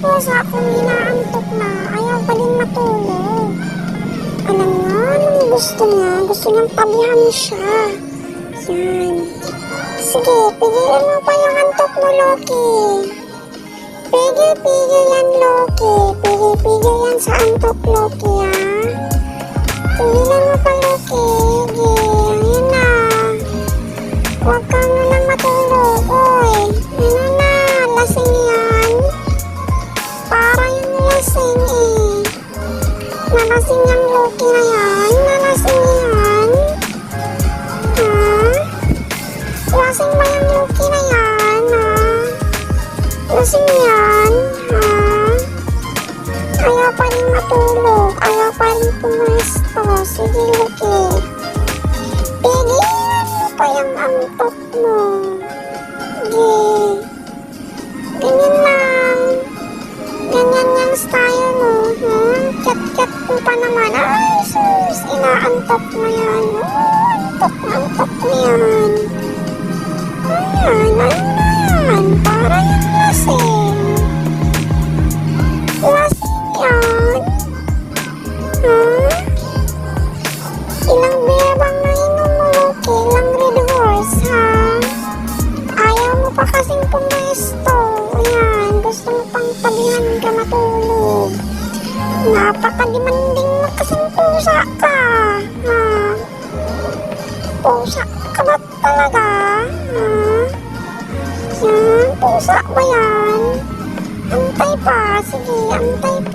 pusa kung inaantok na, ayaw pa din matulog. Alam nga, anong gusto niya? Gusto niyang tabihan siya. Yan. Sige, pigilan mo pa yung antok mo, Loki. Pigil yan, Loki. Pigil yan sa antok, Loki, ha? Pigilan mo pa, Loki. Sige, ayun na. Huwag ka na lang matulog, oy. Ayun na, lasing yan. Para yung lasing, eh. Nalasing yung Loki na yan. Nalasing yan. Ha? Lasing ba yung Loki na yan, ha? Lasing yan, ha? Ayaw pa rin matulog. Ayaw pa rin pumuesto. Sige, Loki. Pigilan mo pa yung antok mo. Sige. Ganyan lang. Ganyan yung style mo, ha? Kat-kat mo pa naman. Ay, sus! Inaantok mo yan. Antok mo yan. Ayan, ayan. Para yung lasing. Lasing yan. Ha? Ilang beer bang nainom mo, Loki? Ilang Red Horse, ha? Ayaw mo pa kasing pumesto. Ayan, gusto mo pang tabihan ka matulog. Napakadimanding mo kasing pusa ka. Ha? Pusa ka ba talaga? Ha? Yan, pusa ba yan? Antay pa. Sige, antay pa.